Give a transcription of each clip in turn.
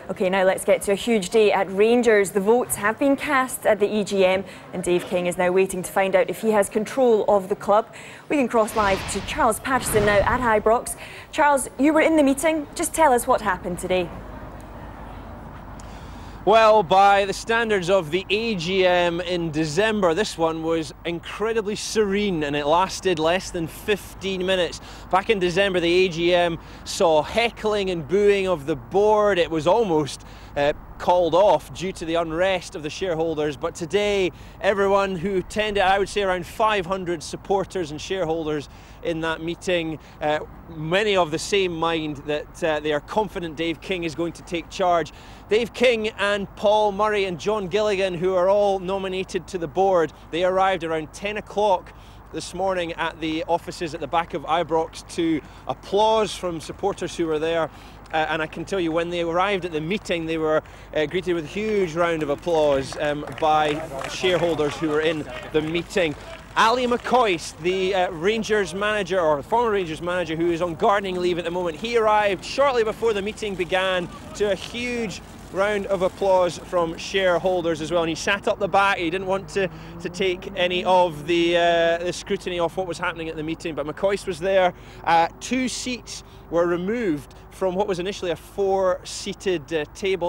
OK, now let's get to a huge day at Rangers. The votes have been cast at the EGM and Dave King is now waiting to find out if he has control of the club. We can cross live to Charles Patterson now at Ibrox. Charles, you were in the meeting. Just tell us what happened today. Well, by the standards of the AGM in December, this one was incredibly serene and it lasted less than 15 minutes. Back in December, the AGM saw heckling and booing of the board. It was almost called off due to the unrest of the shareholders. But today, everyone who attended, I would say around 500 supporters and shareholders in that meeting, many of the same mind that they are confident Dave King is going to take charge. Dave King and Paul Murray and John Gilligan, who are all nominated to the board, they arrived around 10 o'clock this morning at the offices at the back of Ibrox to applause from supporters who were there. And I can tell you, when they arrived at the meeting, they were greeted with a huge round of applause by shareholders who were in the meeting. Ali McCoist, the Rangers manager, or former Rangers manager, who is on gardening leave at the moment, he arrived shortly before the meeting began to a huge round of applause from shareholders as well, and he sat up the back. He didn't want to take any of the scrutiny off what was happening at the meeting, but McCoist was there. 2 seats were removed from what was initially a 4-seated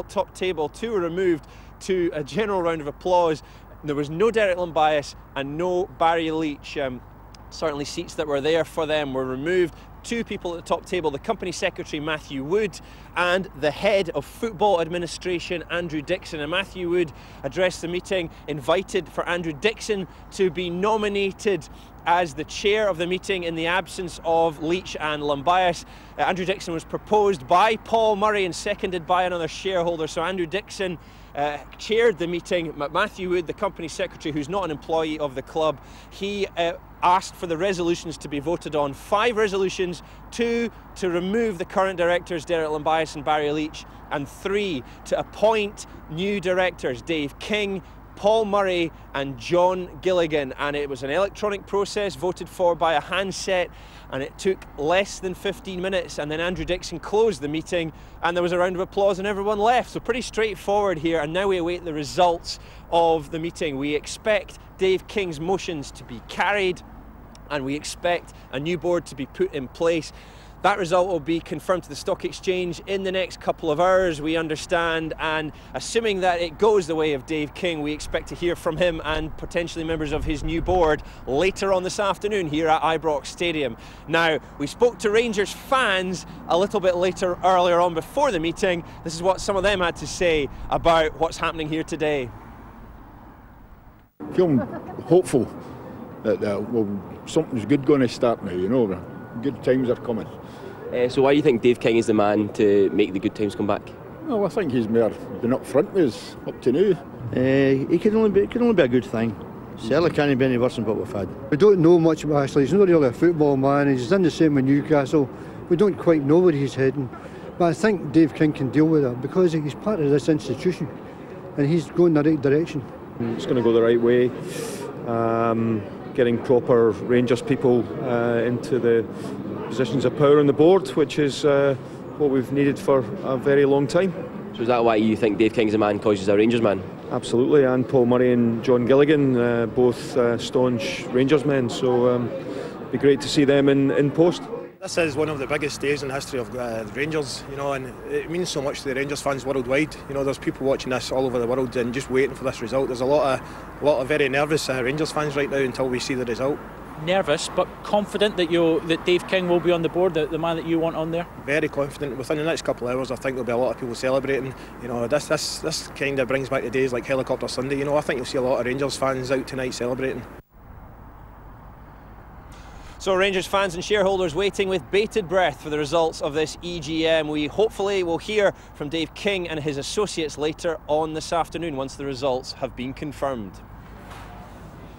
top table. 2 were removed to a general round of applause. There was no Derek Llambias and no Barry Leach. Certainly seats that were there for them were removed. 2 people at the top table, the company secretary Matthew Wood and the head of football administration Andrew Dixon. And Matthew Wood addressed the meeting, invited for Andrew Dixon to be nominated as the chair of the meeting in the absence of Leach and Llambias. Andrew Dixon was proposed by Paul Murray and seconded by another shareholder. So Andrew Dixon chaired the meeting. Matthew Wood, the company secretary, who's not an employee of the club, he asked for the resolutions to be voted on. 5 resolutions, 2 to remove the current directors Derek Llambias and Barry Leach, and 3 to appoint new directors Dave King, Paul Murray and John Gilligan. And it was an electronic process voted for by a handset, and it took less than 15 minutes, and then Andrew Dixon closed the meeting and there was a round of applause and everyone left. So pretty straightforward here, and now we await the results of the meeting. We expect Dave King's motions to be carried and we expect a new board to be put in place. That result will be confirmed to the stock exchange in the next couple of hours, we understand, and assuming that it goes the way of Dave King, we expect to hear from him and potentially members of his new board later on this afternoon here at Ibrox Stadium. Now, we spoke to Rangers fans a little bit earlier on before the meeting. This is what some of them had to say about what's happening here today. Feeling hopeful that something's good going to start now, you know. Good times are coming. So why do you think Dave King is the man to make the good times come back? Well, I think he's more been up front with us up to now. It can only be a good thing. Certainly can't be any worse than what we've had. We don't know much about Ashley. He's not really a football man. He's done the same with Newcastle. We don't quite know where he's heading. But I think Dave King can deal with it because he's part of this institution and he's going in the right direction. It's going to go the right way. Getting proper Rangers people into the positions of power on the board, which is what we've needed for a very long time. So is that why you think Dave King's a man because he's a Rangers man? Absolutely, and Paul Murray and John Gilligan, both staunch Rangers men, so it'd be great to see them in post. This is one of the biggest days in the history of the Rangers, you know, and it means so much to the Rangers fans worldwide. You know, there's people watching this all over the world and just waiting for this result. There's a lot of very nervous Rangers fans right now until we see the result. Nervous, but confident that Dave King will be on the board, the man that you want on there? Very confident. Within the next couple of hours, I think there'll be a lot of people celebrating. You know, this kind of brings back the days like Helicopter Sunday. You know, I think you'll see a lot of Rangers fans out tonight celebrating. So Rangers fans and shareholders waiting with bated breath for the results of this EGM. We hopefully will hear from Dave King and his associates later on this afternoon once the results have been confirmed.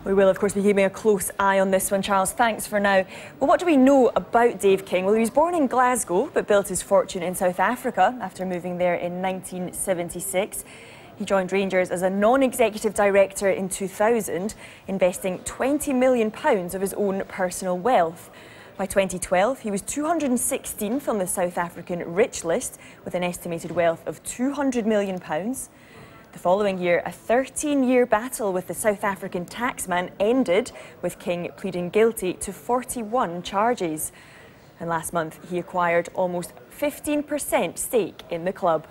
We will, of course, be keeping a close eye on this one. Charles, thanks for now. Well, what do we know about Dave King? Well, he was born in Glasgow but built his fortune in South Africa after moving there in 1976. He joined Rangers as a non-executive director in 2000, investing £20 million of his own personal wealth. By 2012, he was 216th on the South African rich list with an estimated wealth of £200 million. The following year, a 13-year battle with the South African taxman ended, with King pleading guilty to 41 charges. And last month, he acquired almost 15% stake in the club.